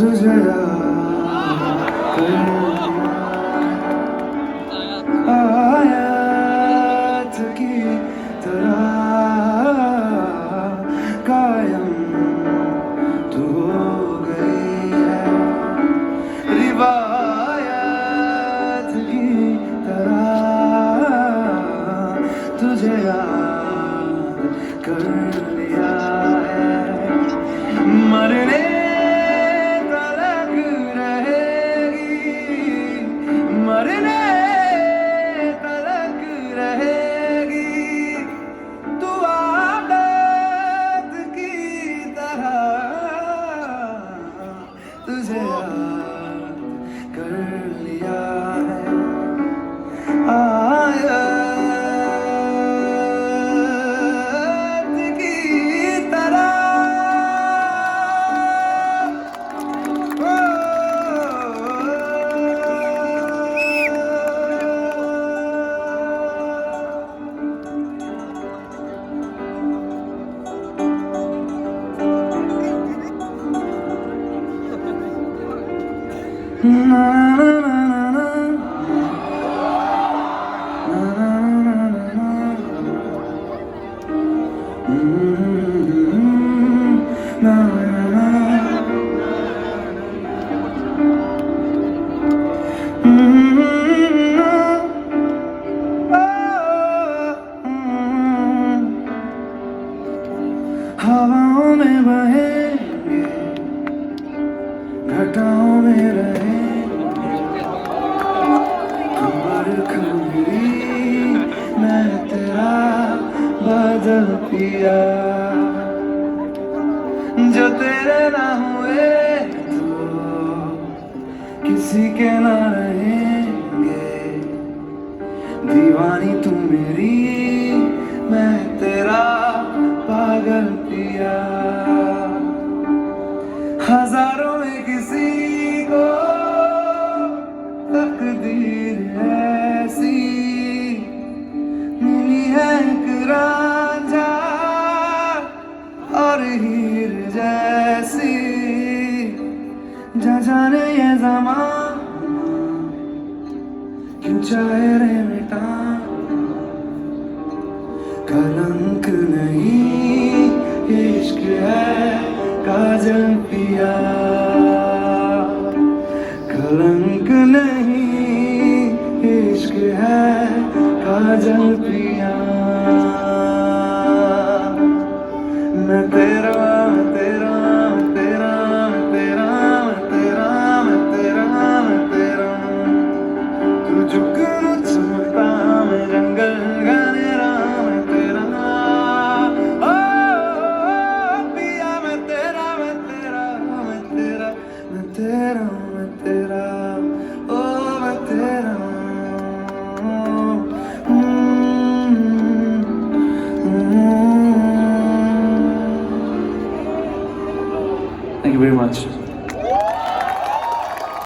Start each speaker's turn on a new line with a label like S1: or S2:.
S1: तुझे याद आयत की तरह कायम तू हो गई है, रिवायत की तरह तुझे याद कर लिया है। मरने तलक रहेगी, मरने तलक रहेगी तू आदत की तरह, तुझे याद कर लिया है। आयत की तरह na na na na na na हवाओं में बहेंगे, घटाओं में रहेंगे, कमर खमीरी मैं तेरा बादल पिया, जो तेरे ना हुए तो किसी के ना रहेंगे, दीवानी तू मेरी मैं तेरा पागल पिया। हजारों में किसी को तकदीर ऐसी मिली है, एक रांझा और हीर जैसी, जा जाने ये ज़माना क्यों चाहे रे मिटा, कलंक नहीं इश्क है काजल पिया, कलंक नहीं इश्क है काजल पिया।